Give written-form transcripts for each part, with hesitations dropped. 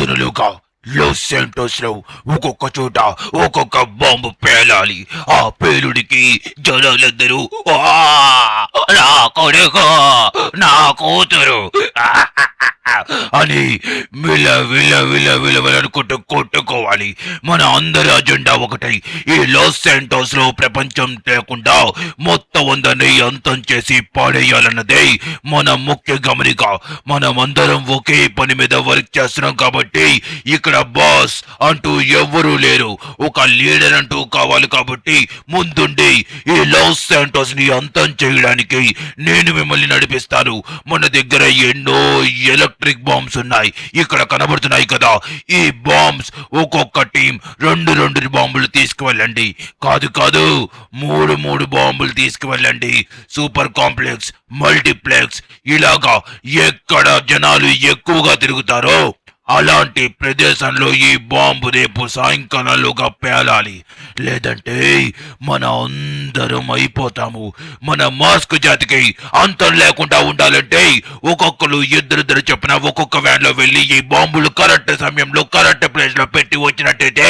పొద్దునలుగా loss Santos లో ఒక్కొక్క చోట ఒక్కొక్క బాంబు పేలాలి. ఆ పేలుడికి జనాలందరూ "ఆ, నా కొడుకు, నా కూతురు" అని విల విల విల విలవలనుకుంటూ కొట్టుకోవాలి. మన అందరి అజెండా ఒకటై ఈ లాస్ శాంటోస్ లో ప్రపంచం లేకుండా మొత్తం అందరినీ అంతం చేసి పాడేయాలన్నదే మన ముఖ్య గమనిక. మనం అందరం ఒకే పని మీద వర్క్ చేస్తున్నాం కాబట్టి ఇక్కడ బాస్ అంటూ ఎవ్వరూ లేరు. ఒక లీడర్ అంటూ కావాలి కాబట్టి ముందుండి ఈ లాస్ శాంటోస్ ని అంతం చేయడానికి నేను మిమ్మల్ని నడిపిస్తాను. మన దగ్గర ఎన్నో ఎలక్ట్రిక్ బాంబ్స్ ఉన్నాయి, ఇక్కడ కనబడుతున్నాయి కదా. ఈ బాంబ్స్ ఒక్కొక్క టీం రెండు రెండు బాంబులు తీసుకువెళ్ళండి. కాదు కాదు, మూడు మూడు బాంబులు తీసుకువెళ్ళండి. సూపర్ కాంప్లెక్స్, మల్టీప్లెక్స్, ఇలాగా ఎక్కడ జనాలు ఎక్కువగా తిరుగుతారో అలాంటి ప్రదేశంలో ఈ బాంబు రేపు సాయంకాలంలోగా పేలాలి. లేదంటే మన అందరం అయిపోతాము. మన మాస్క్ జాతికి అంతం లేకుండా ఉండాలంటే ఒక్కొక్కరు ఇద్దరిద్దరు చెప్పిన ఒక్కొక్క వ్యాన్ లో వెళ్ళి ఈ బాంబులు కరెక్ట్ సమయంలో కరెక్ట్ ప్లేస్ లో పెట్టి వచ్చినట్టయితే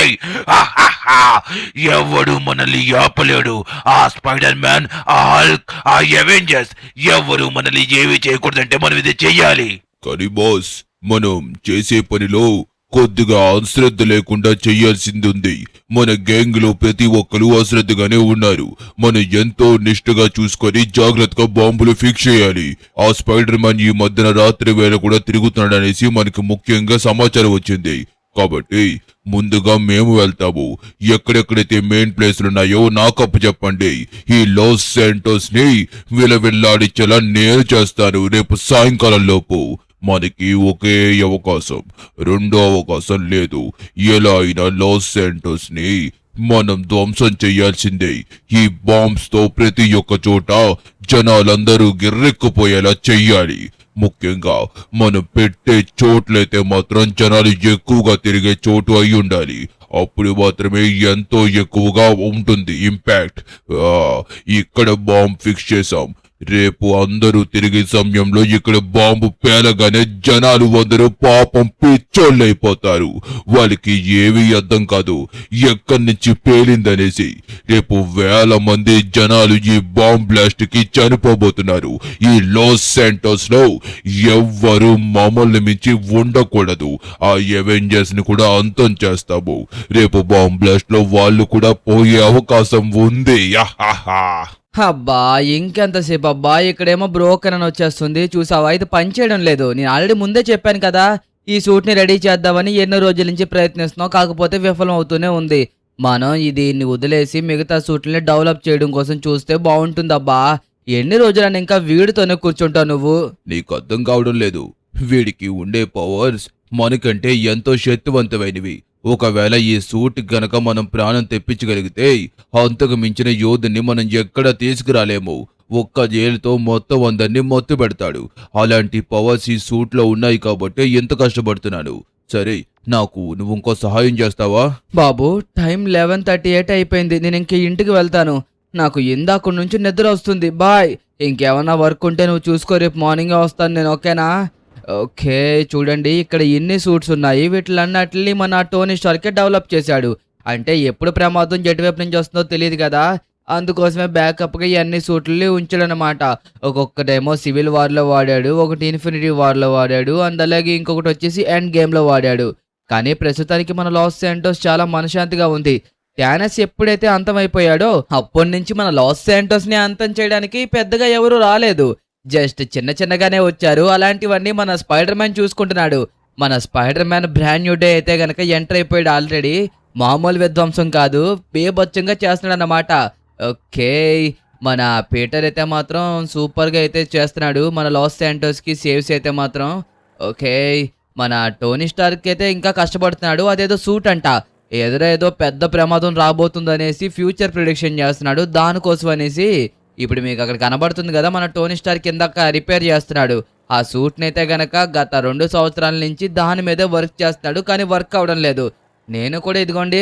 ఎవడు మనల్ని ఆపలేడు. ఆ స్పైడర్ మ్యాన్, ఆ హల్క్, ఆ అవెంజర్స్ ఎవరు మనల్ని ఏవి చేయకూడదంటే మనం ఇది చెయ్యాలి. కానీ బాస్, మనం చేసే పనిలో కొద్దిగా అశ్రద్ధ లేకుండా చెయ్యాల్సింది ఉంది. మన గ్యాంగ్ లో ప్రతి ఒక్కరు అశ్రద్ధగానే ఉన్నారు. మనం ఎంతో నిష్ఠగా చూసుకొని జాగ్రత్తగా బాంబులు ఫిక్స్ చేయాలి. ఆ స్పైడర్ మ్యాన్ ఈ మధ్యన రాత్రి వేళ కూడా తిరుగుతున్నాడనేసి మనకి ముఖ్యంగా సమాచారం వచ్చింది. కాబట్టి ముందుగా మేము వెళ్తాము. ఎక్కడెక్కడైతే మెయిన్ ప్లేసులు ఉన్నాయో నాకు అప్పు చెప్పండి. ఈ లాస్ శాంటోస్ ని విలవిల్లాడించేలా నేను చేస్తాను. రేపు సాయంకాలం లోపు మనకి ఒకే అవకాశం, రెండో అవకాశం లేదు. ఎలా అయినా లాస్ శాంటోస్ ని మనం ధ్వంసం చెయ్యాల్సిందే. ఈ బాంబ్స్ తో ప్రతి ఒక్క చోట జనాలందరూ గిర్రెక్కుపోయేలా చెయ్యాలి. ముఖ్యంగా మనం పెట్టే చోట్లయితే మాత్రం జనాలు ఎక్కువగా తిరిగే చోటు అయి ఉండాలి. అప్పుడు మాత్రమే ఎంతో ఎక్కువగా ఉంటుంది ఇంపాక్ట్. ఇక్కడ బాంబ్ ఫిక్స్ చేసాం. రేపు అందరూ తిరిగే సమయంలో ఇక్కడ బాంబు పేలగానే జనాలు అందరూ పాపం పిచ్చోళ్ళైపోతారు. వాళ్ళకి ఏమీ అర్థం కాదు ఎక్కడి నుంచి పేలిందనేసి. రేపు వేల మంది జనాలు ఈ బాంబ్ బ్లాస్ట్ కి చనిపోబోతున్నారు. ఈ లాస్ శాంటోస్ లో ఎవ్వరూ మమ్మల్ని మించి ఉండకూడదు. ఆ అవెంజర్స్ ని కూడా అంతం చేస్తాము. రేపు బాంబ్ బ్లాస్ట్ లో వాళ్ళు కూడా పోయే అవకాశం ఉంది. అబ్బా ఇంకెంతసేపు అబ్బా, ఇక్కడేమో బ్రోకన్ అని వచ్చేస్తుంది చూసావా. ఇది పనిచేయడం లేదు. నేను ఆల్రెడీ ముందే చెప్పాను కదా ఈ సూట్ ని రెడీ చేద్దామని. ఎన్నో రోజుల నుంచి ప్రయత్నిస్తున్నాం, కాకపోతే విఫలం అవుతూనే ఉంది. మనం దీన్ని వదిలేసి మిగతా సూట్లని డెవలప్ చేయడం కోసం చూస్తే బాగుంటుందబ్బా. ఎన్ని రోజులని ఇంకా వీడితోనే కూర్చుంటావు నువ్వు? నీకు అర్థం కావడం లేదు. వీడికి ఉండే పవర్స్ మనకంటే ఎంతో శక్తివంతమైనవి. ఒకవేళ ఈ సూట్ గనక మనం ప్రాణం తెప్పించగలిగితే అంతకు మించిన యోధుని మనం ఎక్కడా తీసుకురాలేము. ఒక్క జైలుతో మొత్తం అందరినీ మొత్తు పెడతాడు. అలాంటి పవర్స్ ఈ సూట్ లో ఉన్నాయి కాబట్టి ఎంత కష్టపడుతున్నాను. సరే, నాకు నువ్వు ఇంకో సహాయం చేస్తావా? బాబు, టైం 11:38 అయిపోయింది. నేను ఇంక ఇంటికి వెళ్తాను. నాకు ఇందాక నుంచి నిద్ర వస్తుంది. బాయ్. ఇంకేమన్నా వర్క్ ఉంటే నువ్వు చూసుకో, రేపు మార్నింగే వస్తాను నేను. ఓకేనా? ఓకే, చూడండి ఇక్కడ ఎన్ని సూట్స్ ఉన్నాయి. వీటిలన్నిటిని మన టోనీ స్టార్కే డెవలప్ చేశాడు. అంటే ఎప్పుడు ప్రమాదం ఎటువైపు నుంచి వస్తుందో తెలియదు కదా, అందుకోసమే బ్యాకప్గా ఇవన్నీ సూట్లని ఉంచాడనమాట. ఒక్కొక్కటేమో సివిల్ వార్లో వాడాడు, ఒకటి ఇన్ఫినిటీ వార్లో వాడాడు, అండ్ అలాగే ఇంకొకటి వచ్చేసి ఎండ్ గేమ్లో వాడాడు. కానీ ప్రస్తుతానికి మన లాస్ శాంటోస్ చాలా మనశాంతిగా ఉంది. థానోస్ ఎప్పుడైతే అంతమైపోయాడో అప్పటి నుంచి మన లాస్ శాంటోస్ని అంతం చేయడానికి పెద్దగా ఎవరు రాలేదు. జస్ట్ చిన్న చిన్నగానే వచ్చారు. అలాంటివన్నీ మన స్పైడర్ మ్యాన్ చూసుకుంటున్నాడు. మన Spider Man brand new day అయితే గనక ఎంటర్ అయిపోయాడు ఆల్రెడీ. మామూలు విధ్వంసం కాదు, బేబచ్చంగా చేస్తున్నాడు అన్నమాట. ఓకే, మన పీటర్ అయితే మాత్రం సూపర్గా అయితే చేస్తున్నాడు మన లాస్ శాంటోస్కి సేవ్స్ అయితే మాత్రం. ఓకే, మన టోనీ స్టార్క్ అయితే ఇంకా కష్టపడుతున్నాడు. అదేదో సూట్ అంట, ఏదో పెద్ద ప్రమాదం రాబోతుందనేసి ఫ్యూచర్ ప్రిడిక్షన్ చేస్తున్నాడు. దానికోసం అనేసి ఇప్పుడు మీకు అక్కడ కనబడుతుంది కదా, మన టోనీ స్టార్ కిందక రిపేర్ చేస్తున్నాడు. ఆ సూట్ని అయితే గనక గత 2 సంవత్సరాల నుంచి దాని మీదే వర్క్ చేస్తున్నాడు, కానీ వర్క్ అవడం లేదు. నేను కూడా ఇదిగోండి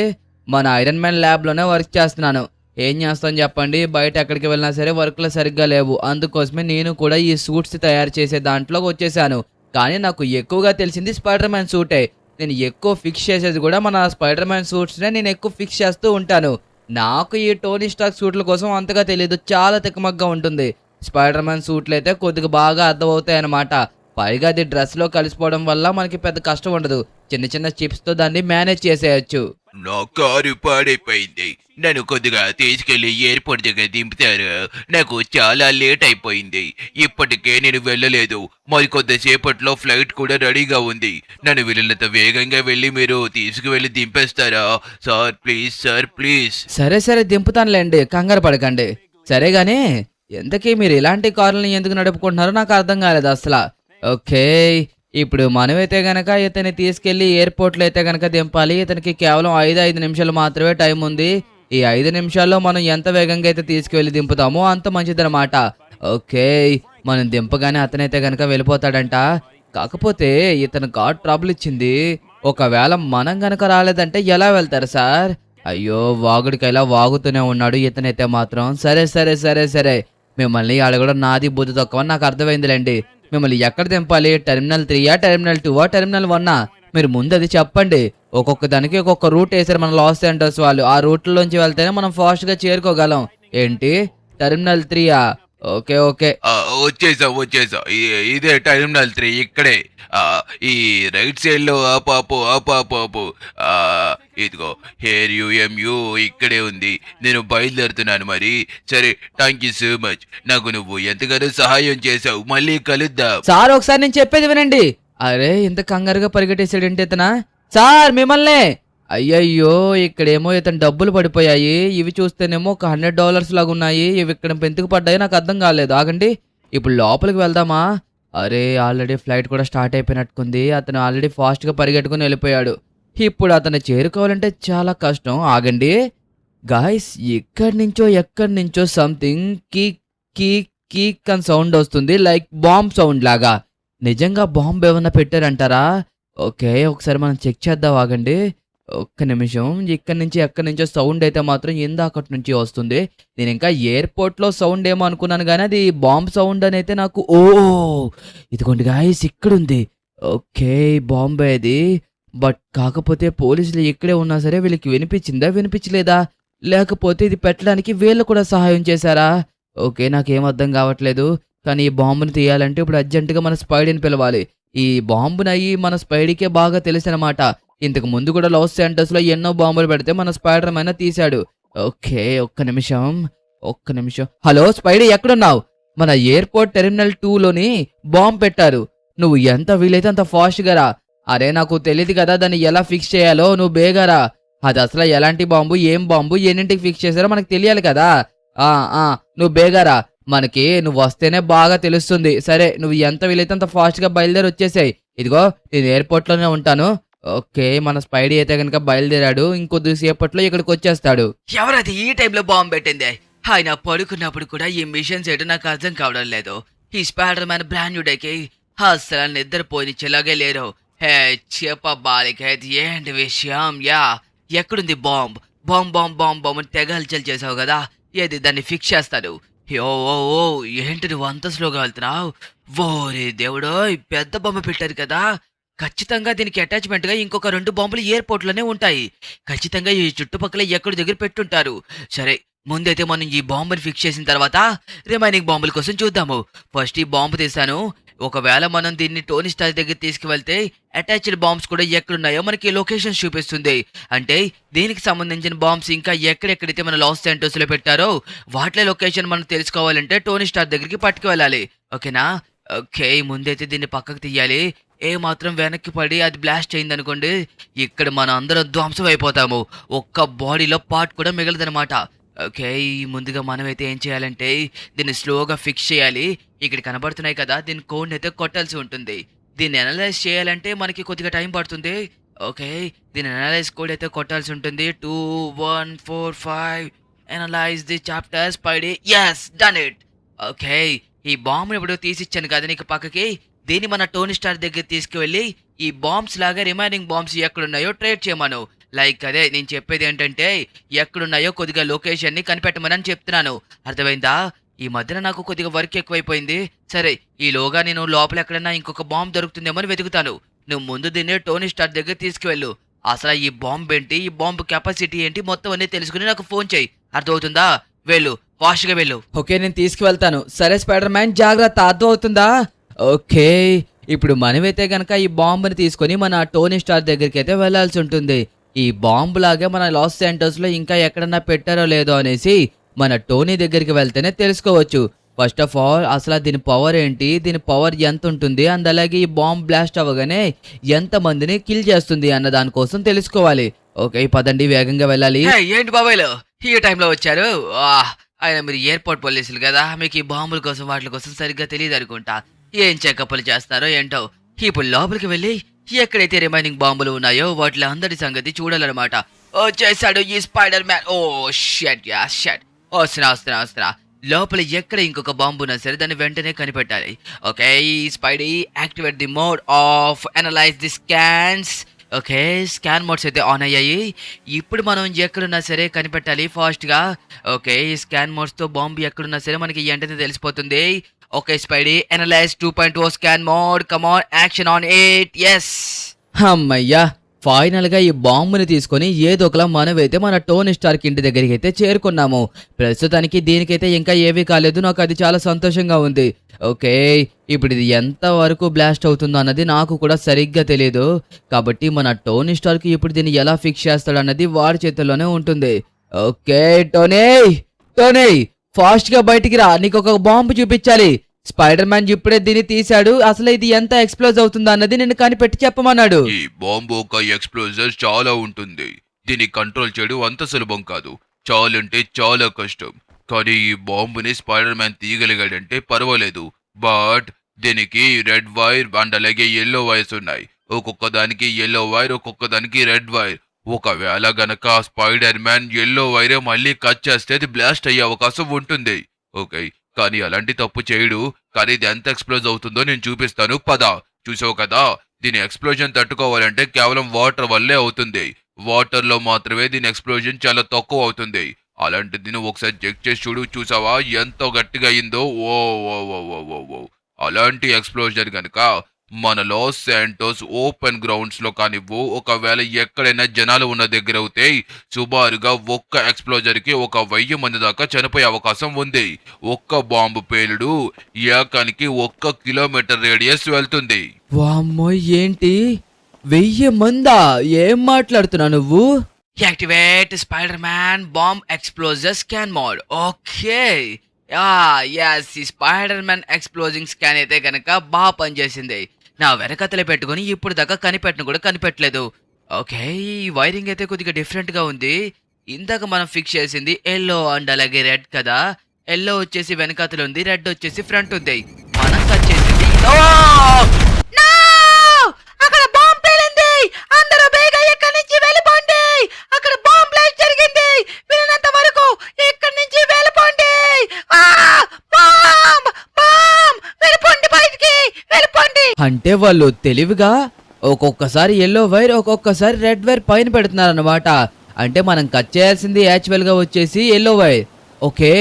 మన ఐరన్ మ్యాన్ ల్యాబ్లోనే వర్క్ చేస్తున్నాను. ఏం చేస్తాను చెప్పండి, బయట ఎక్కడికి వెళ్ళినా సరే వర్క్లు సరిగ్గా లేవు. అందుకోసమే నేను కూడా ఈ సూట్స్ తయారు చేసే దాంట్లోకి వచ్చేసాను. కానీ నాకు ఎక్కువగా తెలిసింది స్పైడర్ మ్యాన్ సూటే. నేను ఎక్కువ ఫిక్స్ చేసేది కూడా మన స్పైడర్ మ్యాన్ సూట్స్నే నేను ఎక్కువ ఫిక్స్ చేస్తూ ఉంటాను. నాకు ఈ టోనీ స్టార్క్ సూట్ల కోసం అంతగా తెలియదు, చాలా తికమగ్గా ఉంటుంది. స్పైడర్ మ్యాన్ సూట్లు అయితే కొద్దిగా బాగా అర్థమవుతాయి అన్నమాట. పైగా అది డ్రెస్లో కలిసిపోవడం వల్ల మనకి పెద్ద కష్టం ఉండదు. చిన్న చిన్న చిప్స్తో దాన్ని మేనేజ్ చేసేయచ్చు. నా కారు పాడైపోయింది. నన్ను కొద్దిగా తీసుకెళ్లి ఎయిర్పోర్ట్ దగ్గర దింపుతారు. నాకు చాలా లేట్ అయిపోయింది. ఇప్పటికే నేను వెళ్ళలేదు. మరి కొద్దిసేపట్లో ఫ్లైట్ కూడా రెడీగా ఉంది. నన్ను వీళ్ళంత వేగంగా వెళ్ళి మీరు తీసుకువెళ్ళి దింపేస్తారా సార్? Please sir, please. సరే సరే దింపుతానులేండి, కంగారు పడకండి. సరే గానీ ఎంతకీ మీరు ఇలాంటి కార్లని ఎందుకు నడుపుకుంటున్నారో నాకు అర్థం కాలేదు అసలు. ఓకే, ఇప్పుడు మనమైతే గనక ఇతన్ని తీసుకెళ్లి ఎయిర్పోర్ట్లో అయితే గనక దింపాలి. ఇతనికి కేవలం 5 నిమిషాలు మాత్రమే టైం ఉంది. ఈ 5 నిమిషాల్లో మనం ఎంత వేగంగా అయితే తీసుకువెళ్ళి దింపుతామో అంత మంచిదన్నమాట. ఓకే, మనం దింపగానే అతనైతే గనక వెళ్ళిపోతాడంట. కాకపోతే ఇతను గాడ్ ట్రబుల్ ఇచ్చింది. ఒకవేళ మనం గనక రాలేదంటే ఎలా వెళ్తారు సార్? అయ్యో, వాగుడికి ఇలా వాగుతూనే ఉన్నాడు ఇతనైతే మాత్రం. సరే సరే సరే సరే, మిమ్మల్ని అడగడం నాది బుద్ధి తక్కువ నాకు అర్థమైందిలేండి. మిమ్మల్ని ఎక్కడ దింపాలి? Terminal 3, terminal 2, terminal 1? మీరు ముందు అది చెప్పండి. ఒక్కొక్క దానికి ఒక్కొక్క రూట్ వేసారు మన లాస్ ఏంజల్స్ వాళ్ళు. ఆ రూట్లోంచి వెళ్తేనే మనం ఫాస్ట్గా చేరుకోగలం. ఏంటి, టెర్మినల్ 3? ఓకే ఓకే, వచ్చేసా. ఇదే టెర్మినల్ 3 ఇక్కడే. ఈ రైట్ సైడ్ లో ఆపు. ఇదిగో హేర్ యుఎంయు ఇక్కడే ఉంది. నేను బయలుదేరుతున్నాను మరి. సరే, థ్యాంక్ యూ సో మచ్. నాకు నువ్వు ఎంతగానో సహాయం చేసావు. మళ్ళీ కలుద్దాం. సార్ ఒకసారి నేను చెప్పేది వినండి. అరే, ఇంత కంగారుగా పరిగెట్టేసాడేంటి ఇతనా? సార్ మిమ్మల్ని. అయ్యయ్యో, ఇక్కడేమో ఇతను డబ్బులు పడిపోయాయి. ఇవి చూస్తేనేమో ఒక $100 లాగా ఉన్నాయి. ఇవి ఇక్కడ ఎందుకు పడ్డాయో నాకు అర్థం కాలేదు. ఆగండి, ఇప్పుడు లోపలికి వెళ్దామా? అరే, ఆల్రెడీ ఫ్లైట్ కూడా స్టార్ట్ అయిపోయినట్టుంది. అతను ఆల్రెడీ ఫాస్ట్గా పరిగెట్టుకుని వెళ్ళిపోయాడు. ఇప్పుడు అతను చేరుకోవాలంటే చాలా కష్టం. ఆగండి గాయస్, ఎక్కడి నుంచో సంథింగ్ కీక్ కీక్ కీక్ అని సౌండ్ వస్తుంది, లైక్ బాంబ్ సౌండ్ లాగా. నిజంగా బాంబ్ ఏమన్నా పెట్టారంటారా? ఓకే, ఒకసారి మనం చెక్ చేద్దాం. ఆగండి ఒక్క నిమిషం. ఎక్కడి నుంచో సౌండ్ అయితే మాత్రం ఇందాకటి నుంచి వస్తుంది. నేను ఇంకా ఎయిర్పోర్ట్లో సౌండ్ ఏమో అనుకున్నాను కానీ అది బాంబ్ సౌండ్ అని అయితే నాకు. ఓ, ఇదిగోండి గాయస్, ఇక్కడుంది. ఓకే, బాంబే అది. బట్ కాకపోతే పోలీసులు ఇక్కడే ఉన్నా సరే వీళ్ళకి వినిపించలేదా? లేకపోతే ఇది పెట్టడానికి వీళ్ళు కూడా సహాయం చేశారా? ఓకే, నాకేం అర్థం కావట్లేదు. కానీ ఈ బాంబుని తీయాలంటే ఇప్పుడు అర్జెంటుగా మన స్పైడీని పిలవాలి. ఈ బాంబునయ్యి మన స్పైడీకే బాగా తెలుసనమాట. ఇంతకు ముందు కూడా లాస్ ఏంజల్స్లో ఎన్నో బాంబులు పెడితే మన స్పైడర్ మ్యాన్ తీశాడు. ఓకే, ఒక్క నిమిషం. హలో స్పైడీ, ఎక్కడున్నావు? మన ఎయిర్పోర్ట్ టెర్మినల్ 2లోని బాంబు పెట్టారు. నువ్వు ఎంత వీలైతే అంత ఫాస్ట్గా రా. అరే, నాకు తెలియదు కదా దాన్ని ఎలా ఫిక్స్ చేయాలో. నువ్వు బేగారా. అది అసలు ఎలాంటి బాంబు, ఏం బాంబు, ఎన్నింటికి ఫిక్స్ చేశారో మనకు తెలియాలి కదా. నువ్వు బేగారా. మనకి నువ్వు వస్తేనే బాగా తెలుస్తుంది. సరే, నువ్వు ఎంత వీలైతే అంత ఫాస్ట్గా బయలుదేరి వచ్చేసాయి. ఇదిగో, నేను ఎయిర్పోర్ట్లోనే ఉంటాను. ఓకే, మన స్పైడీ అయితే కనుక బయలుదేరాడు. ఇంకొద్ది సేపట్లో ఇక్కడికి వచ్చేస్తాడు. ఎవరది ఈ టైంలో బాంబు పెట్టింది? ఆయన పడుకున్నప్పుడు కూడా ఈ మిషన్స్ ఏంటో నాకు అర్థం కావడం లేదు. ఈ స్పైడర్ మ్యాన్ బ్రాండ్ న్యూ డేకి అసలు నిద్రపోనిచ్చేలాగే లేరు. హే, చెప్పబాలికైతే ఏంటి విషయం? ఎక్కడుంది బాంబ్? బాంబ్ అని తెగ హల్చల్ చేసావు కదా. ఏది దాన్ని ఫిక్స్ చేస్తాడు? ఓ, ఏంటి నువ్వు అంత స్లోగా వెళ్తున్నావు? ఓరే దేవుడో, పెద్ద బొమ్మ పెట్టారు కదా. ఖచ్చితంగా దీనికి అటాచ్మెంట్ గా ఇంకొక 2 బాంబులు ఎయిర్పోర్ట్ లోనే ఉంటాయి. ఖచ్చితంగా ఈ చుట్టుపక్కల ఎక్కడి దగ్గర పెట్టుంటారు. సరే, ముందైతే మనం ఈ బాంబుని ఫిక్స్ చేసిన తర్వాత రిమైనింగ్ బాంబుల కోసం చూద్దాము. ఫస్ట్ ఈ బాంబు తీసాను. ఒకవేళ మనం దీన్ని టోనీ స్టార్ దగ్గర తీసుకువెళ్తే అటాచ్డ్ బాంబ్స్ కూడా ఎక్కడున్నాయో మనకి లొకేషన్స్ చూపిస్తుంది. అంటే దీనికి సంబంధించిన బాంబ్స్ ఇంకా ఎక్కడెక్కడైతే మన లాస్ ఏంజల్స్ లో పెట్టారో వాటి లొకేషన్ మనం తెలుసుకోవాలంటే టోనీ స్టార్ దగ్గరికి పట్టుకు వెళ్ళాలి. ఓకేనా? ఓకే, ముందైతే దీన్ని పక్కకు తీయాలి. ఏ మాత్రం వెనక్కి పడి అది బ్లాస్ట్ అయింది అనుకోండి, ఇక్కడ మనం అందరం ధ్వంసం అయిపోతాము. ఒక్క బాడీలో పార్ట్ కూడా మిగలదనమాట. ఓకే, ముందుగా మనమైతే ఏం చేయాలంటే దీన్ని స్లోగా ఫిక్స్ చేయాలి. ఇక్కడ కనబడుతున్నాయి కదా, దీని కోడ్ని అయితే కొట్టాల్సి ఉంటుంది. దీన్ని అనలైజ్ చేయాలంటే మనకి కొద్దిగా టైం పడుతుంది. ఓకే, దీని అనలైజ్ కోడ్ అయితే కొట్టాల్సి ఉంటుంది. 2145 analyse the chapter Spidey. Yes, done it. Okay, ఈ బాంబుని ఇప్పుడు తీసిచ్చాను కదా నీకు పక్కకి. దీన్ని మన టోనీ స్టార్ దగ్గర తీసుకువెళ్ళి ఈ బాంబ్స్ లాగా రిమైనింగ్ బాంబ్స్ ఎక్కడున్నాయో ట్రేడ్ చేయమను. లైక్ అదే నేను చెప్పేది ఏంటంటే ఎక్కడున్నాయో కొద్దిగా లొకేషన్ని కనిపెట్టమని చెప్తున్నాను. అర్థమైందా? ఈ మధ్యన నాకు కొద్దిగా వర్క్ ఎక్కువైపోయింది. సరే, ఈలోగా నేను లోపల ఎక్కడన్నా ఇంకొక బాంబు దొరుకుతుందేమో అని వెతుకుతాను. నువ్వు ముందు దీన్ని టోనీ స్టార్ దగ్గర తీసుకువెళ్ళు. అసలు ఈ బాంబు ఏంటి, ఈ బాంబు కెపాసిటీ ఏంటి మొత్తం అన్నీ తెలుసుకుని నాకు ఫోన్ చేయి. అర్థమవుతుందా? వెళ్ళు, ఫాస్ట్గా వెళ్ళు. ఓకే, నేను తీసుకువెళ్తాను. సరే స్పైడర్ మ్యాన్, జాగ్రత్త. అర్థమవుతుందా? ఓకే, ఇప్పుడు మనమైతే గనక ఈ బాంబుని తీసుకొని మన టోనీ స్టార్ దగ్గరికి అయితే వెళ్లాల్సి ఉంటుంది. ఈ బాంబు లాగే మన లాస్ శాంటోస్ లో ఇంకా ఎక్కడన్నా పెట్టారో లేదో అనేసి మన టోనీ దగ్గరికి వెళ్తేనే తెలుసుకోవచ్చు. ఫస్ట్ ఆఫ్ ఆల్ అసలు దీని పవర్ ఏంటి, దీని పవర్ ఎంత ఉంటుంది, అండ్ అలాగే ఈ బాంబ్ బ్లాస్ట్ అవ్వగానే ఎంత మందిని కిల్ చేస్తుంది అన్న దానికోసం తెలుసుకోవాలి. ఓకే పదండి, వేగంగా వెళ్ళాలి. ఏంటి బాబాయ్లు ఈ టైంలో వచ్చారు? ఆయన మీరు ఎయిర్పోర్ట్ పోలీసులు కదా, మీకు ఈ బాంబుల కోసం వాటి కోసం సరిగ్గా తెలియదు అనుకుంటా. ఏం చెకప్లు చేస్తారో ఏంటో. ఇప్పుడు లోపలికి వెళ్ళి ఎక్కడైతే రిమైనింగ్ బాంబులు ఉన్నాయో వాటిలో అందరి సంగతి చూడాలన్నమాట. వచ్చేసాడు ఈ స్పైడర్ మ్యాన్. ఓ షట్ యా షట్. వస్తున్నా. లోపల ఎక్కడ ఇంకొక బాంబు ఉన్నా సరే దాన్ని వెంటనే కనిపెట్టాలి. Okay, Spidey activate the mode of analyse the scans. Okay, scan modes అయితే ఆన్ అయ్యాయి. ఇప్పుడు మనం ఎక్కడున్నా సరే కనిపెట్టాలి ఫాస్ట్గా. ఓకే, ఈ స్కాన్ మోడ్స్తో బాంబు ఎక్కడున్నా సరే మనకి వెంటనే తెలిసిపోతుంది. Okay Spidey, analyse 2.0 scan mode, come on action on 8. Yes, అమ్మయ్యా, ఫైనల్ గా ఈ బాంబుని తీసుకొని ఏదో ఒకలా మనమైతే మన టోనీ స్టార్క్ ఇంటి దగ్గరికి అయితే చేరుకున్నాము. ప్రస్తుతానికి దీనికైతే ఇంకా ఏమీ కాలేదు, నాకు అది చాలా సంతోషంగా ఉంది. ఓకే, ఇప్పుడు ఇది ఎంత వరకు బ్లాస్ట్ అవుతుందో అన్నది నాకు కూడా సరిగ్గా తెలియదు. కాబట్టి మన టోనీ స్టార్క్ ఇప్పుడు దీన్ని ఎలా ఫిక్స్ చేస్తాడు అన్నది వాడి చేతుల్లోనే ఉంటుంది. ఓకే టోనీ ఫాస్ట్ గా బయటికి రా, నీకు ఒక బాంబు చూపించాలి. స్పైడర్ మ్యాన్ ఇప్పుడే దీన్ని తీశాడు. అసలు ఇది ఎంత ఎక్స్ప్లోజ్ అవుతుందో అన్నది నేను కనిపెట్టి చెప్పమన్నాడు. ఈ బాంబు ఒక ఎక్స్ప్లోజర్ చాలా ఉంటుంది. దీన్ని కంట్రోల్ చేయడం అంత సులభం కాదు, చాలంటే చాలా కష్టం. కానీ ఈ బాంబుని స్పైడర్ మ్యాన్ తీయగలిగాడంటే పర్వాలేదు. బట్ దీనికి రెడ్ వైర్ అండ్ అలాగే ఎల్లో వైర్స్ ఉన్నాయి. ఒక్కొక్క దానికి ఎల్లో వైర్, ఒక్కొక్క దానికి రెడ్ వైర్. ఒకవేళ గనక స్పైడర్ మ్యాన్ ఎల్లో వైర్ మళ్ళీ కట్ చేస్తే అది బ్లాస్ట్ అయ్యే అవకాశం ఉంటుంది. ఓకే, కానీ అలాంటి తప్పు చేయడు. కానీ ఇది ఎంత ఎక్స్ప్లోజ్ అవుతుందో నేను చూపిస్తాను, పద. చూసావు కదా, దీని ఎక్స్ప్లోజన్ తట్టుకోవాలంటే కేవలం వాటర్ వల్లే అవుతుంది. వాటర్ లో మాత్రమే దీని ఎక్స్ప్లోజన్ చాలా తక్కువ అవుతుంది. అలాంటిది నువ్వు ఒకసారి చెక్ చేసి చూడు. చూసావా ఎంతో గట్టిగా అయిందో? ఓ ఓ ఓ ఓ ఓ ఓ అలాంటి ఎక్స్ప్లోజన్ కనుక మన లాస్ శాంటోస్ ఓపెన్ గ్రౌండ్స్ లో కానివ్వు, ఒకవేళ ఎక్కడైనా జనాలు ఉన్న దగ్గర అవుతే సుమారుగా ఒక్క ఎక్స్ప్లోజర్ కి 1000 మంది దాకా చనిపోయే అవకాశం ఉంది. ఒక్క బాంబు పేలుడు ఏకానికి 1 కిలోమీటర్ రేడియస్ వెళ్తుంది. వామ్మో, ఏంటి 1000 మందా? ఏం మాట్లాడుతున్నా నువ్వు? Activate Spider Man bomb explosure scan mode. Okay, yes, ఈ స్పైడర్ మ్యాన్ ఎక్స్ప్లోజింగ్ స్కాన్ అయితే కనుక బాగా పనిచేసింది. నా వెనకతలే పెట్టుకుని ఇప్పుడు దాకా కనిపెట్టలేదు. ఓకే, ఈ వైరింగ్ అయితే కొద్దిగా డిఫరెంట్గా ఉంది. ఇందాక మనం ఫిక్స్ చేసింది ఎల్లో అండ్ అలాగే రెడ్ కదా. ఎల్లో వచ్చేసి వెనకతలు ఉంది, రెడ్ వచ్చేసి ఫ్రంట్ ఉంది. మనం కట్ చేసింది అక్కడ బాంబ్ పేలింది. అందరూ బేగా ఇక్కడి నుంచి వెళ్ళిపోండి. అక్కడ బాంబ్ బ్లాస్ట్ జరిగింది. వీలైనంత వరకు ఇక్కడి నుంచి వెళ్ళిపోండి. వెళ్ళిపోండి, బయటికి వెళ్ళిపోండి. అంటే వాళ్ళు తెలివిగా ఒక్కొక్కసారి ఎల్లో వైర్, ఒక్కొక్కసారి రెడ్ వైర్ పైన పెడుతున్నారు అన్నమాట. అంటే మనం కట్ చేయాల్సింది యాక్చువల్ గా వచ్చేసి ఎల్లో వైర్. ఓకే,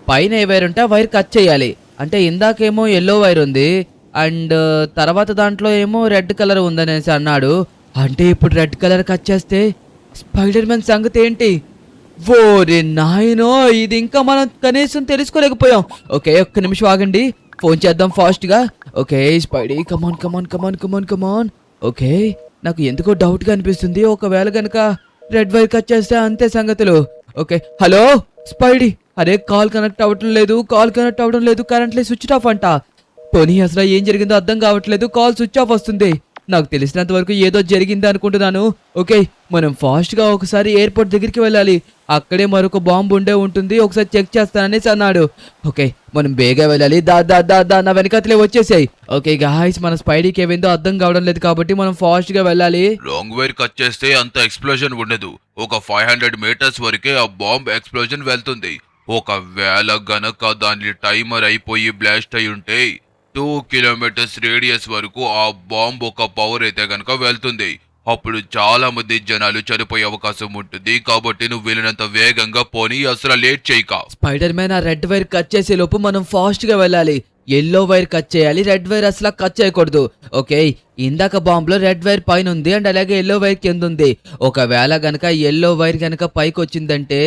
పైన ఏ వైర్ ఉంటే ఆ వైర్ కట్ చేయాలి. అంటే ఇందాకేమో ఎల్లో వైర్ ఉంది అండ్ తర్వాత దాంట్లో ఏమో రెడ్ కలర్ ఉందనేసి అన్నాడు. అంటే ఇప్పుడు రెడ్ కలర్ కట్ చేస్తే స్పైడర్ మ్యాన్ సంగతి ఏంటి? ఓరే నాయనో, ఇది ఇంకా మనం కనీసం తెలుసుకోలేకపోయాం. ఓకే, ఒక్క నిమిషం ఆగండి, ఫోన్ చేద్దాం ఫాస్ట్ గా. ఓకే స్పైడీ, కమాన్. ఓకే, నాకు ఎందుకో డౌట్ గా అనిపిస్తుంది. ఒకవేళ గనక రెడ్ వైర్ కట్ చేస్తే అంతే సంగతులు. ఓకే, హలో స్పైడీ, అరే కాల్ కనెక్ట్ అవ్వటం లేదు, కరెంట్లీ స్విచ్ ఆఫ్ అంట. టోనీ అసలు ఏం జరిగిందో అర్థం కావట్లేదు, కాల్ స్విచ్ ఆఫ్ వస్తుంది. నాకు తెలిసినంత వరకు ఏదో జరిగింది అనుకుంటున్నాను. ఓకే, మనం ఫాస్ట్ గా ఒకసారి ఎయిర్పోర్ట్ దగ్గరికి వెళ్ళాలి. అక్కడే మరొక బాంబు ఉంటుంది, ఒకసారి చెక్ చేస్తాననేసి అన్నాడు. ఓకే, మనం బేగా వెళ్ళాలి. దా నా వెనకతలే వచ్చేసాయి. ఓకే గాయ్స్, మన స్పైడీకి ఏమైందో అర్థం కావడం లేదు కాబట్టి మనం ఫాస్ట్ గా వెళ్ళాలి. లాంగ్ వైర్ కట్ చేస్తే అంత ఎక్స్ప్లోజన్ ఉండదు. ఒక 500 మీటర్స్ వరకే ఆ బాంబ్ ఎక్స్ప్లోజన్ వెళ్తుంది. ఒకవేళ గనక దాని టైమర్ అయిపోయి బ్లాస్ట్ అయి ఉంటే 2 కిలోమీటర్స్ రేడియస్ వరకు ఆ బాంబ్ ఒక పవర్ అయితే గనక వెళ్తుంది. అప్పుడు చాలా మంది జనాలు చనిపోయే అవకాశం ఉంటుంది. కాబట్టి నువ్వు వెళ్ళినంత వేగంగా పోనీ, అసలు లేట్ చేయక. స్పైడర్ మ్యాన్ ఆ రెడ్ వైర్ కట్ చేసే లోపు మనం ఫాస్ట్ గా వెళ్ళాలి. ఎల్లో వైర్ కట్ చేయాలి, రెడ్ వైర్ అసలు కట్ చేయకూడదు. ఓకే, ఇందాక బాంబులో రెడ్ వైర్ పైన ఉంది అండ్ అలాగే ఎల్లో వైర్ కింద ఉంది. ఒకవేళ గనక ఎల్లో వైర్ గనక పైకి వచ్చిందంటే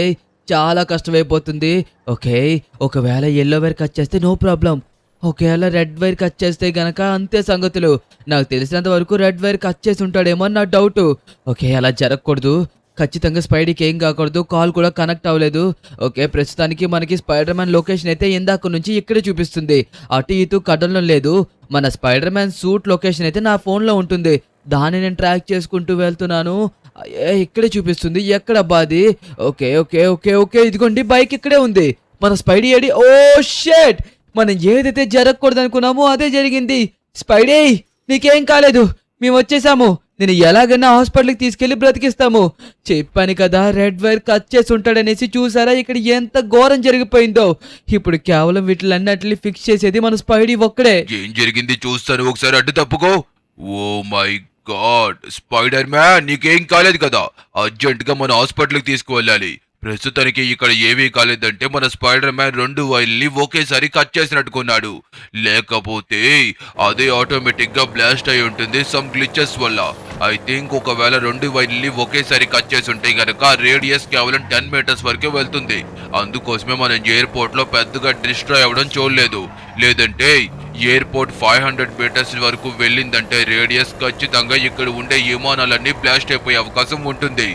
చాలా కష్టమైపోతుంది. ఓకే, ఒకవేళ ఎల్లో వైర్ కట్ చేస్తే నో ప్రాబ్లం. ఒకవేళ రెడ్ వైర్ కట్ చేస్తే గనక అంతే సంగతులు. నాకు తెలిసినంత వరకు రెడ్ వైర్ కట్ చేసి ఉంటాడేమో అని నా డౌట్. ఓకే, అలా జరగకూడదు. ఖచ్చితంగా స్పైడీకి ఏం కాకూడదు. కాల్ కూడా కనెక్ట్ అవ్వలేదు. ఓకే, ప్రస్తుతానికి మనకి స్పైడర్ మ్యాన్ లొకేషన్ అయితే ఇందాక నుంచి ఇక్కడే చూపిస్తుంది. అటు ఇటు కదలడం లేదు. మన స్పైడర్ మ్యాన్ సూట్ లొకేషన్ అయితే నా ఫోన్లో ఉంటుంది. దాన్ని నేను ట్రాక్ చేసుకుంటూ వెళ్తున్నాను. ఇక్కడే చూపిస్తుంది. ఎక్కడబ్బా అది? ఓకే ఓకే ఓకే ఓకే ఇదిగోండి, బైక్ ఇక్కడే ఉంది. మన స్పైడీ ఏడి? ఓ షేట్, మనం ఏదైతే జరగకూడదు అనుకున్నామో అదే జరిగింది. స్పైడీ, నీకేం కాలేదు, మేము వచ్చేసాము. నేను ఎలాగైనా హాస్పిటల్కి తీసుకెళ్లి బ్రతికిస్తాము. చెప్పాను కదా, రెడ్ వైర్ కట్ చేసి ఉంటాడనేసి. చూసారా ఇక్కడ ఎంత ఘోరం జరిగిపోయిందో. ఇప్పుడు కేవలం వీటిలన్నిటిని ఫిక్స్ చేసేది మన స్పైడీ ఒక్కడే. ఏం జరిగింది చూస్తాను, ఒకసారి అడ్డు తప్పుకో. Oh my God, Spider Man నీకేం కాలేదు కదా? అర్జెంట్ గా మన హాస్పిటల్కి తీసుకువెళ్ళాలి. ప్రస్తుతానికి ఇక్కడ ఏమీ కాలేదంటే మన స్పైడర్ మ్యాన్ 2 వైర్లని ఒకేసారి కట్ చేసినట్టుకున్నాడు. లేకపోతే అదే ఆటోమేటిక్ గా బ్లాస్ట్ అయి ఉంటుంది సమ్ గ్లిచెస్ వల్ల. ఐ థింక్ ఒకవేళ 2 వైర్లని ఒకేసారి కట్ చేసి ఉంటే గనక రేడియస్ కేవలం 10 మీటర్స్ వరకే వెళ్తుంది. అందుకోసమే మనం ఎయిర్పోర్ట్ లో పెద్దగా డిస్ట్రాయ్ అవ్వడం చూడలేదు. లేదంటే ఎయిర్పోర్ట్ 500 మీటర్స్ వరకు వెళ్ళిందంటే రేడియస్ ఖచ్చితంగా ఇక్కడ ఉండే విమానాలన్నీ బ్లాస్ట్ అయిపోయే అవకాశం ఉంటుంది.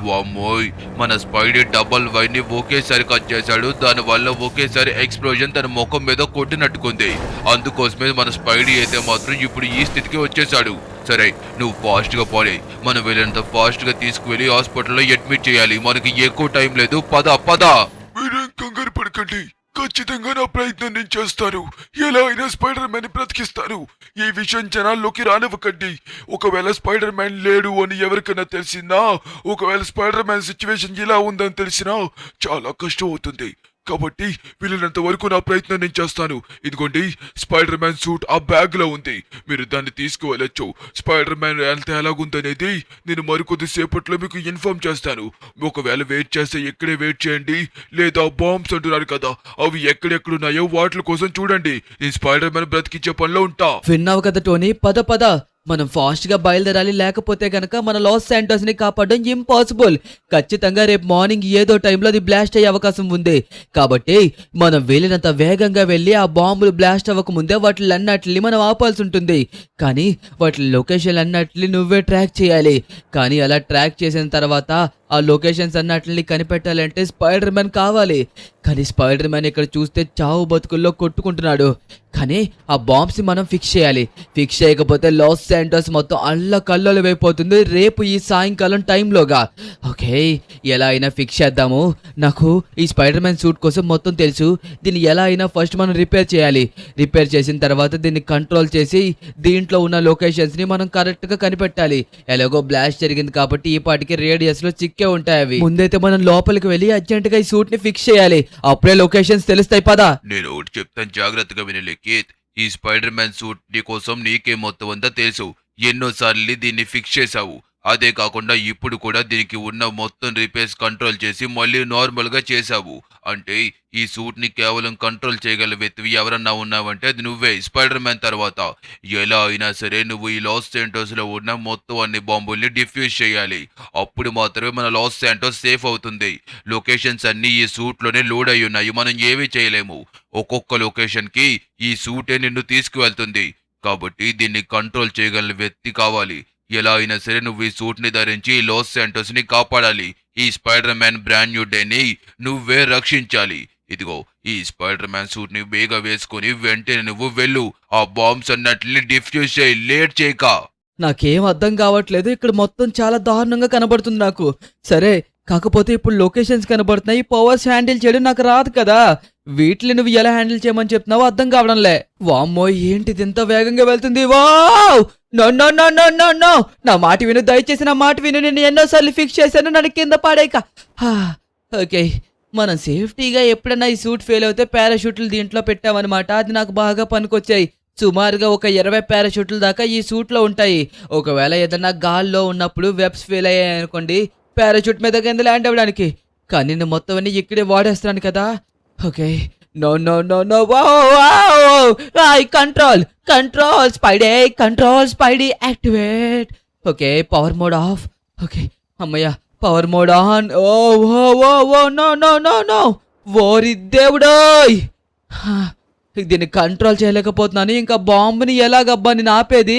వామ్మోయ్, మన స్పైడీ డబల్ వైర్ ని ఒకేసారి కట్ చేశాడు. దాని వల్ల ఒకేసారి ఎక్స్ప్లోజన్ తన ముఖం మీద కొట్టినట్టుకుంది. అందుకోసమే మన స్పైడీ అయితే మాత్రం ఇప్పుడు ఈ స్థితికి వచ్చేసాడు. సరే, నువ్వు ఫాస్ట్ గా పోలే. మనం వెళ్ళినంత ఫాస్ట్ గా తీసుకువెళ్ళి హాస్పిటల్లో అడ్మిట్ చేయాలి. మనకి ఎక్కువ టైం లేదు. పద పద. మీరేం కంగారు పడకండి, ఖచ్చితంగా నా ప్రయత్నం నేను చేస్తాను. ఎలా అయినా స్పైడర్ మ్యాన్ బ్రతికిస్తాను. ఈ విషయం జనాల్లోకి రానివ్వకండి. ఒకవేళ స్పైడర్ మ్యాన్ లేడు అని ఎవరికైనా తెలిసినా, ఒకవేళ స్పైడర్ మ్యాన్ సిచ్యువేషన్ ఇలా ఉందని తెలిసినా చాలా కష్టం అవుతుంది. కాబట్టి వీళ్ళనంత వరకు నా ప్రయత్నం నేను చేస్తాను. ఇదిగోండి, స్పైడర్ మ్యాన్ సూట్ ఆ బ్యాగ్ లో ఉంది. మీరు దాన్ని తీసుకువెళ్ళొచ్చు. స్పైడర్ మ్యాన్ హెల్త్ ఎలాగుందనేది నేను మరికొద్ది సేపట్లో మీకు ఇన్ఫార్మ్ చేస్తాను. ఒకవేళ వెయిట్ చేస్తే ఇక్కడే వెయిట్ చేయండి. లేదా బాంబ్స్ అంటున్నారు కదా, అవి ఎక్కడెక్కడున్నాయో వాటి కోసం చూడండి. నేను స్పైడర్ మ్యాన్ బ్రతికించే పనిలో ఉంటా. విన్నావు కదా టోనీ, పద పద, మనం ఫాస్ట్ గా బయలుదేరాలి. లేకపోతే గనక మన లాస్ శాంటోస్ ని కాపాడడం ఇంపాసిబుల్. ఖచ్చితంగా రేపు మార్నింగ్ ఏదో టైంలో అది బ్లాస్ట్ అయ్యే అవకాశం ఉంది. కాబట్టి మనం వెళ్ళినంత వేగంగా వెళ్ళి ఆ బాంబులు బ్లాస్ట్ అవ్వక ముందే వాటిలన్నిటిని మనం ఆపాల్సి ఉంటుంది. కానీ వాటి లొకేషన్ అన్నిటిని నువ్వే ట్రాక్ చేయాలి. కానీ అలా ట్రాక్ చేసిన తర్వాత ఆ లొకేషన్స్ అన్నిటిని కనిపెట్టాలంటే స్పైడర్ మ్యాన్ కావాలి. కానీ స్పైడర్ మ్యాన్ ఇక్కడ చూస్తే చావు బతుకుల్లో కొట్టుకుంటున్నాడు. కానీ ఆ బాంబ్స్ మనం ఫిక్స్ చేయాలి. ఫిక్స్ చేయకపోతే లాస్ శాంటోస్ మొత్తం అల్లకల్లోలం అయిపోతుంది రేపు ఈ సాయంకాలం టైంలోగా. ఓకే, ఎలా అయినా ఫిక్స్ చేద్దాము. నాకు ఈ స్పైడర్ మ్యాన్ సూట్ కోసం మొత్తం తెలుసు. దీన్ని ఎలా అయినా ఫస్ట్ మనం రిపేర్ చేయాలి. రిపేర్ చేసిన తర్వాత దీన్ని కంట్రోల్ చేసి దీంట్లో ఉన్న లొకేషన్స్ ని మనం కరెక్ట్ గా కనిపెట్టాలి. ఎలాగో బ్లాస్ట్ జరిగింది కాబట్టి ఈ పాటికి రేడియస్ లో చిక్కే ఉంటాయి అవి. ముందైతే మనం లోపలికి వెళ్ళి అర్జెంట్ గా ఈ సూట్ ని ఫిక్స్ చేయాలి. అప్పుడే లొకేషన్స్ తెలుస్తాయి. పదా. నేను ఒకటి చెప్తాను, జాగ్రత్తగా వినలే కేత్. ఈ స్పైడర్ మ్యాన్ సూట్ నీ కోసం నీకే మొత్తం అంతా తెలుసు. ఎన్నోసార్లు దీన్ని ఫిక్స్ చేశావు. అదే కాకుండా ఇప్పుడు కూడా దీనికి ఉన్న మొత్తం రిపేర్స్ కంట్రోల్ చేసి మళ్ళీ నార్మల్ గా చేశావు. అంటే ఈ సూట్ ని కేవలం కంట్రోల్ చేయగల వ్యక్తివి ఎవరన్నా ఉన్నావంటే అది నువ్వే, స్పైడర్ మ్యాన్ తర్వాత. ఎలా అయినా సరే నువ్వు ఈ లాస్ శాంటోస్ లో ఉన్న మొత్తం అన్ని బాంబుల్ని డిఫ్యూజ్ చేయాలి. అప్పుడు మాత్రమే మన లాస్ శాంటోస్ సేఫ్ అవుతుంది. లొకేషన్స్ అన్ని ఈ సూట్ లోనే లోడ్ అయి ఉన్నాయి. మనం ఏమీ చేయలేము. ఒక్కొక్క లొకేషన్ కి ఈ సూటే నిన్ను తీసుకువెళ్తుంది. కాబట్టి దీన్ని కంట్రోల్ చేయగల వ్యక్తి కావాలి. ఎలా అయినా సరే నువ్వు ఈ సూట్ ని ధరించి లాస్ శాంటోస్ ని కాపాడాలి. ఈ Spider Man brand new day ని నువ్వే రక్షించాలి. ఇదిగో ఈ స్పైడర్ మ్యాన్ సూట్ ని వేగా వేసుకుని వెంటనే నువ్వు వెళ్ళు. ఆ బాంబ్స్ అన్నట్లని డిఫ్యూజ్ చేయి, లేట్ చేయక. నాకేం అర్థం కావట్లేదు. ఇక్కడ మొత్తం చాలా దారుణంగా కనబడుతుంది నాకు. సరే, కాకపోతే ఇప్పుడు లొకేషన్స్ కనబడుతున్నాయి. పవర్స్ హ్యాండిల్ చేయడం నాకు రాదు కదా. వీటిని నువ్వు ఎలా హ్యాండిల్ చేయమని చెప్తున్నావో అర్థం కావడంలే. వామ్మో, ఏంటిది ఇంత వేగంగా వెళ్తుంది? Wow! No no no no no no, నా మాట విను, దయచేసి నా మాట విను. నేను ఎన్నోసార్లు ఫిక్స్ చేశాను, నన్ను కింద పాడేక. ఓకే, మనం సేఫ్టీగా ఎప్పుడన్నా ఈ సూట్ ఫెయిల్ అవుతే పారాషూట్లు దీంట్లో పెట్టామన్నమాట. అది నాకు బాగా పనికొచ్చాయి. సుమారుగా ఒక 20 పారాషూట్ల దాకా ఈ సూట్లో ఉంటాయి. ఒకవేళ ఏదన్నా గాల్లో ఉన్నప్పుడు వెబ్స్ ఫెయిల్ అయ్యాయి అనుకోండి, పారాషూట్ మీద కింద ల్యాండ్ అవ్వడానికి. కానీ నేను మొత్తం అన్ని ఇక్కడే వాడేస్తున్నాను కదా. Okay, no no no no control Spidey activate. Okay power mode off. Okay అమ్మయ్య power mode on. Oh oh oh oh no no no no ఓరి దేవుడోయ్, దీన్ని కంట్రోల్ చేయలేకపోతున్నాను. ఇంకా బాంబుని ఎలాగబ్బా నేను ఆపేది?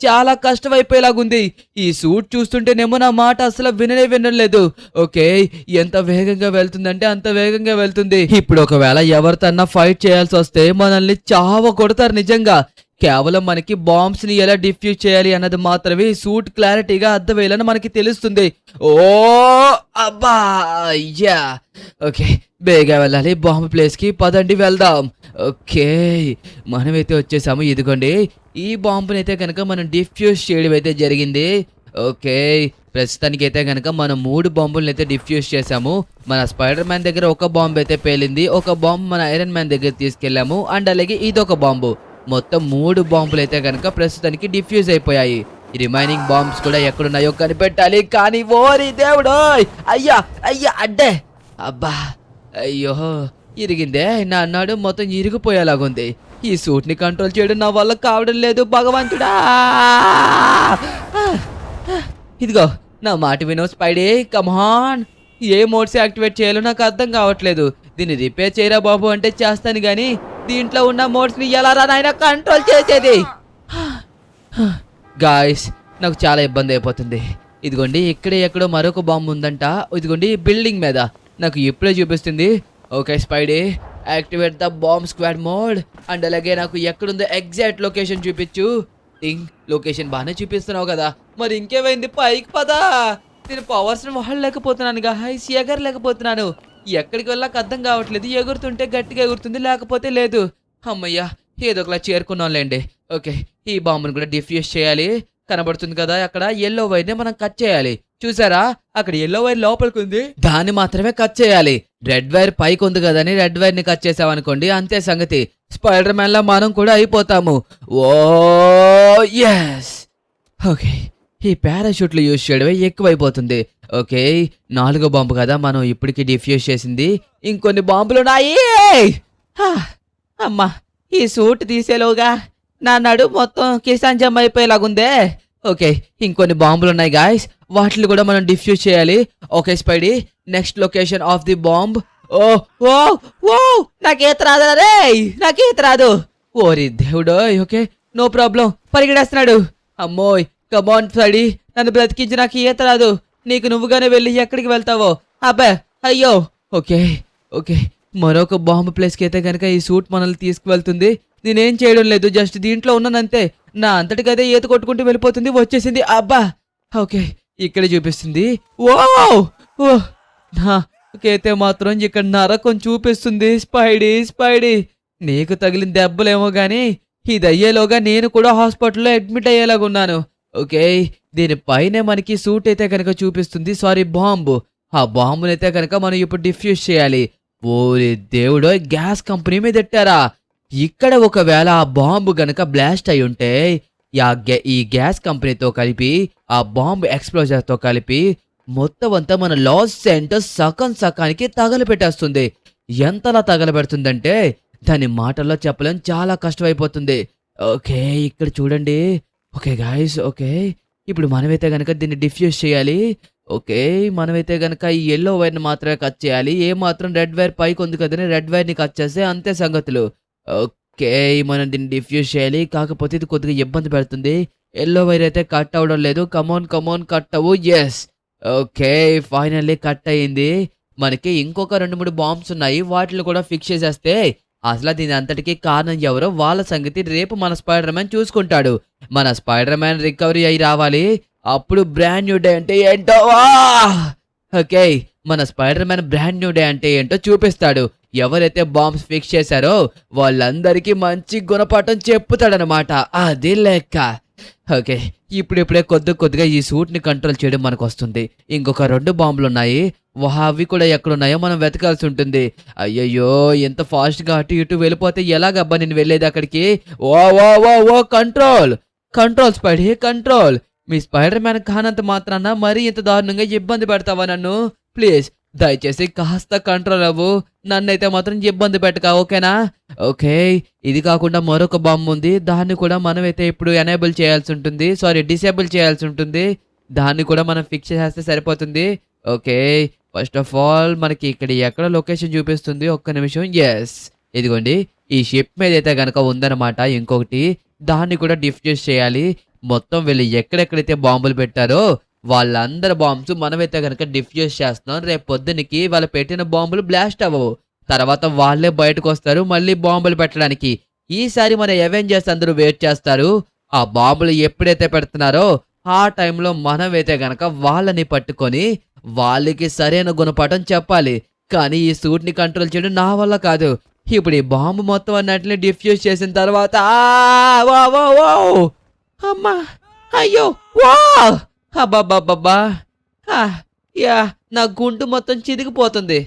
చాలా కష్టమైపోయేలాగుంది. ఈ సూట్ చూస్తుంటేనేమో నా మాట అసలు వినలేదు. ఓకే ఎంత వేగంగా వెళ్తుందంటే అంత వేగంగా వెళ్తుంది. ఇప్పుడు ఒకవేళ ఎవరితోన్నా ఫైట్ చేయాల్సి వస్తే మనల్ని చావ కొడతారు నిజంగా. కేవలం మనకి బాంబ్స్ ని ఎలా డిఫ్యూజ్ చేయాలి అన్నది మాత్రమే ఈ సూట్ క్లారిటీగా అర్థమయ్యేలని మనకి తెలుస్తుంది. ఓ అబ్బా అయ్యా. ఓకే బేగా వెళ్ళాలి బాంబు ప్లేస్ కి, పదండి వెళ్దాం. ఓకే మనమైతే వచ్చేసాము. ఇదిగోండి ఈ బాంబునైతే కనుక మనం డిఫ్యూజ్ చేయడం అయితే జరిగింది. ఓకే ప్రస్తుతానికి అయితే కనుక మనం 3 బాంబులను అయితే డిఫ్యూజ్ చేసాము. మన స్పైడర్ మ్యాన్ దగ్గర ఒక బాంబు అయితే పేలింది, ఒక బాంబు మన ఐరన్ మ్యాన్ దగ్గర తీసుకెళ్ళాము, అండ్ అలాగే ఇదొక బాంబు. మొత్తం 3 బాంబులు అయితే కనుక ప్రస్తుతానికి డిఫ్యూజ్ అయిపోయాయి. రిమైనింగ్ బాంబ్స్ కూడా ఎక్కడున్నాయో కనిపెట్టాలి. కానీ ఓరి దేవుడు అయ్యా అయ్యా అడ్డే అబ్బా అయ్యో ఇరిగిందే. నా అన్నాడు మొత్తం ఇరిగిపోయేలాగుంది. ఈ సూట్ ని కంట్రోల్ చేయడం నా వల్ల కావడం లేదు భగవంతుడా. ఇదిగో నా మాట వినో స్పైడీ, కమాన్. ఏ మోడ్స్ యాక్టివేట్ చేయాలో నాకు అర్థం కావట్లేదు. దీన్ని రిపేర్ చేయరా బాబు అంటే చేస్తాను గానీ దీంట్లో ఉన్న మోడ్స్ ని ఎలా రానైనా కంట్రోల్ చేసేది? గాయ్స్ నాకు చాలా ఇబ్బంది అయిపోతుంది. ఇదిగోండి ఇక్కడే ఎక్కడో మరొక బాంబు ఉందంట. ఇదిగోండి బిల్డింగ్ మీద నాకు ఇప్పుడే చూపిస్తుంది. Okay Spidey activate the bomb squad mode. And అలాగే నాకు ఎక్కడుందో ఎగ్జాక్ట్ లొకేషన్ చూపించు. లొకేషన్ బాగానే చూపిస్తున్నావు కదా, మరి ఇంకేమైంది? పైకి పదా. నేను పవర్స్ వాడలేకపోతున్నాను గాయ్స్, ఎగరలేకపోతున్నాను. ఎక్కడికి వెళ్ళాక అర్థం కావట్లేదు. ఎగురుతుంటే గట్టిగా ఎగురుతుంది, లేకపోతే లేదు. అమ్మయ్యా ఏదో ఒకలా చేరుకున్నాంలేండి. ఓకే ఈ బాంబును కూడా డిఫ్యూజ్ చేయాలి. కనబడుతుంది కదా అక్కడ ఎల్లో వైర్ ని మనం కట్ చేయాలి. చూసారా అక్కడ ఎల్లో వైర్ లోపలికి ఉంది, దాన్ని మాత్రమే కట్ చేయాలి. రెడ్ వైర్ పైకి ఉంది కదని రెడ్ వైర్ ని కట్ చేసామనుకోండి అంతే సంగతి. స్పైడర్ మ్యాన్ లా మనం కూడా అయిపోతాము. ఓ ఎస్. ఓకే ఈ పారాషూట్లు యూజ్ చేయడమే ఎక్కువైపోతుంది. ఓకే 4వ బాంబు కదా మనం ఇప్పటికి డిఫ్యూజ్ చేసింది. ఇంకొన్ని బాంబులు ఉన్నాయి. అమ్మా ఈ సూట్ తీసేలోగా నా నడు మొత్తం కిసాన్ జమ్ అయిపోయేలాగుందే. ఓకే ఇంకొన్ని బాంబులు ఉన్నాయి గాయస్, వాటిని కూడా మనం డిఫ్యూజ్ చేయాలి. Okay Spidey next location of the bomb. Oh oh oh నాకేత రాదు రే, నాకేత రాదు. ఓరి దేవుడో. Okay no problem. పరిగెడేస్తున్నాడు. అమ్మోయ్ కమాన్ స్పైడీ నన్ను బ్రతికించి నాకు ఈత రాదు. నీకు నువ్వుగానే వెళ్ళి ఎక్కడికి వెళ్తావో. అబ్బా అయ్యో. ఓకే ఓకే మరొక బాంబు ప్లేస్కి అయితే కనుక ఈ సూట్ మనల్ని తీసుకువెళ్తుంది. నేనేం చేయడం లేదు, జస్ట్ దీంట్లో ఉన్నానంతే. నా అంతటికదే ఈత కొట్టుకుంటూ వెళ్ళిపోతుంది. వచ్చేసింది. అబ్బా ఓకే ఇక్కడ చూపిస్తుంది. ఓ ఓ నాకైతే మాత్రం ఇక్కడ నరకం చూపిస్తుంది. స్పైడీ నీకు తగిలిన దెబ్బలేమో గానీ ఇది అయ్యేలోగా నేను కూడా హాస్పిటల్లో అడ్మిట్ అయ్యేలాగున్నాను. ఓకే దీనిపైనే మనకి సూట్ అయితే కనుక చూపిస్తుంది. Sorry bomb. ఆ బాంబునైతే కనుక మనం ఇప్పుడు డిఫ్యూజ్ చేయాలి. ఓరే దేవుడో గ్యాస్ కంపెనీ మీద పెట్టారా? ఇక్కడ ఒకవేళ ఆ బాంబు గనక బ్లాస్ట్ అయి ఉంటే ఈ గ్యాస్ కంపెనీతో కలిపి ఆ బాంబు ఎక్స్ప్లోజర్ తో కలిపి మొత్తం అంతా మన లాస్ సెంటర్ సకానికి తగలపెట్టేస్తుంది. ఎంతలా తగలబెడుతుందంటే దాని మాటల్లో చెప్పలేం, చాలా కష్టమైపోతుంది. ఓకే ఇక్కడ చూడండి. ఓకే గాయస్ ఓకే ఇప్పుడు మనమైతే గనక దీన్ని డిఫ్యూజ్ చేయాలి. ఓకే మనమైతే గనక ఈ ఎల్లో వైర్ని మాత్రమే కట్ చేయాలి. ఏ మాత్రం రెడ్ వైర్ పైకి ఉంది కదని రెడ్ వైర్ని కట్ చేస్తే అంతే సంగతులు. ఓకే మనం దీన్ని డిఫ్యూజ్ చేయాలి. కాకపోతే ఇది కొద్దిగా ఇబ్బంది పెడుతుంది. ఎల్లో వైర్ అయితే కట్ అవడం లేదు. కమోన్ కట్ అవ్వు. ఎస్ ఓకే ఫైనల్లీ కట్ అయ్యింది. మనకి ఇంకొక 2-3 బాంబ్స్ ఉన్నాయి, వాటిని కూడా ఫిక్స్ చేసేస్తే అసలు దీని అంతటికీ కారణం ఎవరో వాళ్ళ సంగతి రేపు మన స్పైడర్ మ్యాన్ చూసుకుంటాడు. మన స్పైడర్ మ్యాన్ రికవరీ అయి రావాలి. అప్పుడు బ్రాండ్ న్యూ డే అంటే ఏంటో. ఓకే మన Spider Man brand new day అంటే ఏంటో చూపిస్తాడు. ఎవరైతే బాంబ్స్ ఫిక్స్ చేశారో వాళ్ళందరికీ మంచి గుణపాఠం చెప్పుతాడనమాట. అది లెక్క. ఓకే ఇప్పుడిప్పుడే కొద్దిగా ఈ సూట్ ని కంట్రోల్ చేయడం మనకు వస్తుంది. ఇంకొక 2 బాంబులు ఉన్నాయి. అవి కూడా ఎక్కడున్నాయో మనం వెతకాల్సి ఉంటుంది. అయ్యయ్యో ఎంత ఫాస్ట్ గా అటు ఇటు వెళ్ళిపోతే ఎలాగబ్బా నేను వెళ్ళేది అక్కడికి? ఓ ఓ ఓ ఓ కంట్రోల్ స్పైడీ కంట్రోల్. మీ స్పైడర్ మ్యాన్ కానంత మాత్రాన మరీ ఇంత దారుణంగా ఇబ్బంది పెడతావా నన్ను? ప్లీజ్ దయచేసి కాస్త కంట్రోల్ అవ్వు. నన్నైతే మాత్రం ఇబ్బంది పెట్టక, ఓకేనా? ఓకే, ఇది కాకుండా మరొక బాంబు ఉంది. దాన్ని కూడా మనమైతే ఇప్పుడు ఎనేబుల్ చేయాల్సి ఉంటుంది, సారీ డిసేబుల్ చేయాల్సి ఉంటుంది. దాన్ని కూడా మనం ఫిక్స్ చేస్తే సరిపోతుంది. ఓకే, ఫస్ట్ ఆఫ్ ఆల్ మనకి ఇక్కడ ఎక్కడ లొకేషన్ చూపిస్తుంది, ఒక్క నిమిషం. ఎస్, ఇదిగోండి ఈ షిప్ మీద అయితే గనక ఉందన్నమాట. ఇంకొకటి దాన్ని కూడా డిఫ్యూజ్ చేయాలి. మొత్తం వీళ్ళు ఎక్కడెక్కడైతే బాంబులు పెట్టారో వాళ్ళందరి బాంబ్స్ మనమైతే గనక డిఫ్యూజ్ చేస్తున్నాం. రేపు పొద్దునికి వాళ్ళు పెట్టిన బాంబులు బ్లాస్ట్ అవ్వవు. తర్వాత వాళ్ళే బయటకు వస్తారు మళ్ళీ బాంబులు పెట్టడానికి. ఈసారి మన అవెంజర్స్ అందరూ వెయిట్ చేస్తారు. ఆ బాంబులు ఎప్పుడైతే పెడుతున్నారో ఆ టైంలో మనమైతే గనక వాళ్ళని పట్టుకొని వాళ్ళకి సరైన గుణపాఠం చెప్పాలి. కానీ ఈ సూట్ ని కంట్రోల్ చేయడం నా వల్ల కాదు. ఇప్పుడు ఈ బాంబు మొత్తం అన్నట్లు డిఫ్యూజ్ చేసిన తర్వాత అమ్మా, అయ్యో, వా, అబ్బాబ్బాబ్బా, యా, నా గుంటు మొత్తం చిదిగిపోతుంది.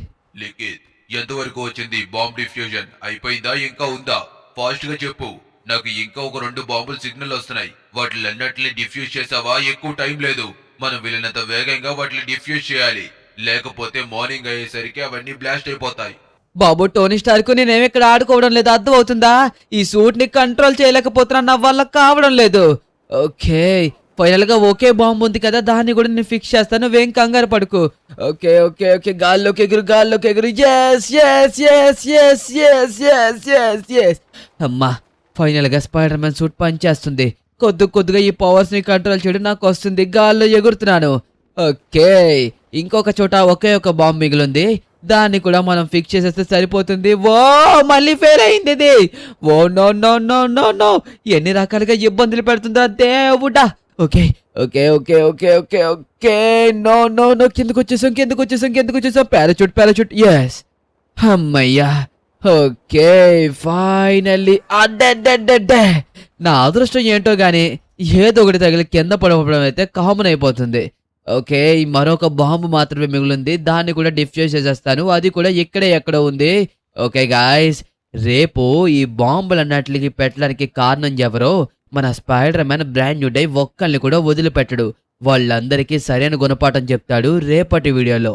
లిఖిత్, ఎంతవరకు వచ్చింది బాంబ్ డిఫ్యూజన్? అయిపోయిందా ఇంకా ఉందా? ఫాస్ట్ గా చెప్పు. నాకు ఇంకా ఒక 2 బాంబులు సిగ్నల్ వస్తున్నాయి. వాటిలన్నిటిని డిఫ్యూజ్ చేసావా? ఎక్కువ టైం లేదు. మనం వీళ్ళనంత వేగంగా వాటిని డిఫ్యూజ్ చేయాలి, లేకపోతే మార్నింగ్ అయ్యేసరికి అవన్నీ బ్లాస్ట్ అయిపోతాయి. బాబు టోనీ స్టార్కు, నేనేమి ఇక్కడ ఆడుకోవడం లేదు, అర్థం అవుతుందా? ఈ సూట్ ని కంట్రోల్ చేయలేకపోతున్నా, నా వల్ల కావడం లేదు. ఓకే, ఫైనల్ గా ఒకే బాంబు ఉంది కదా, దాన్ని కూడా నేను ఫిక్స్ చేస్తాను, నువ్వేం కంగారు పడుకు. ఓకే ఓకే ఓకే, గాల్లోకి ఎగురు, గాల్లోకి ఎగురు. Yes yes yes yes yes yes yes yes. అమ్మా, ఫైనల్ గా స్పైడర్ మ్యాన్ సూట్ పనిచేస్తుంది. కొద్దిగా ఈ పవర్స్ ని కంట్రోల్ చేయడం నాకు వస్తుంది. గాల్లో ఎగురుతున్నాను. ఓకే, ఇంకొక చోట ఒకే ఒక బాంబు మిగిలింది. దాన్ని కూడా మనం ఫిక్స్ చేసేస్తే సరిపోతుంది. ఓ, మళ్ళీ ఫెయిల్ అయింది ఇది. Oh no no no no no, ఎన్ని రకాలుగా ఇబ్బందులు పెడుతుందా దేవుడా. Okay okay okay okay okay okay, no no no, కిందకు వచ్చేసాం. పారాచూట్. ఎస్, అమ్మయ్యా. Okay, finally. అడ్డే, నా అదృష్టం ఏంటో గాని ఏదో ఒకటి తగిలి కింద పడవడం అయితే కామన్ అయిపోతుంది. ఓకే, మరొక బాంబు మాత్రమే మిగిలింది. దాన్ని కూడా డిఫ్యూజ్ చేసేస్తాను. అది కూడా ఎక్కడో ఉంది. ఓకే గాయస్, రేపు ఈ బాంబులన్నిటికి పెట్టడానికి కారణం ఎవరో మన Spider Man brand new day ఒక్కల్ని కూడా వదిలిపెట్టడు. వాళ్ళందరికీ సరైన గుణపాఠం చెప్తాడు రేపటి వీడియోలో.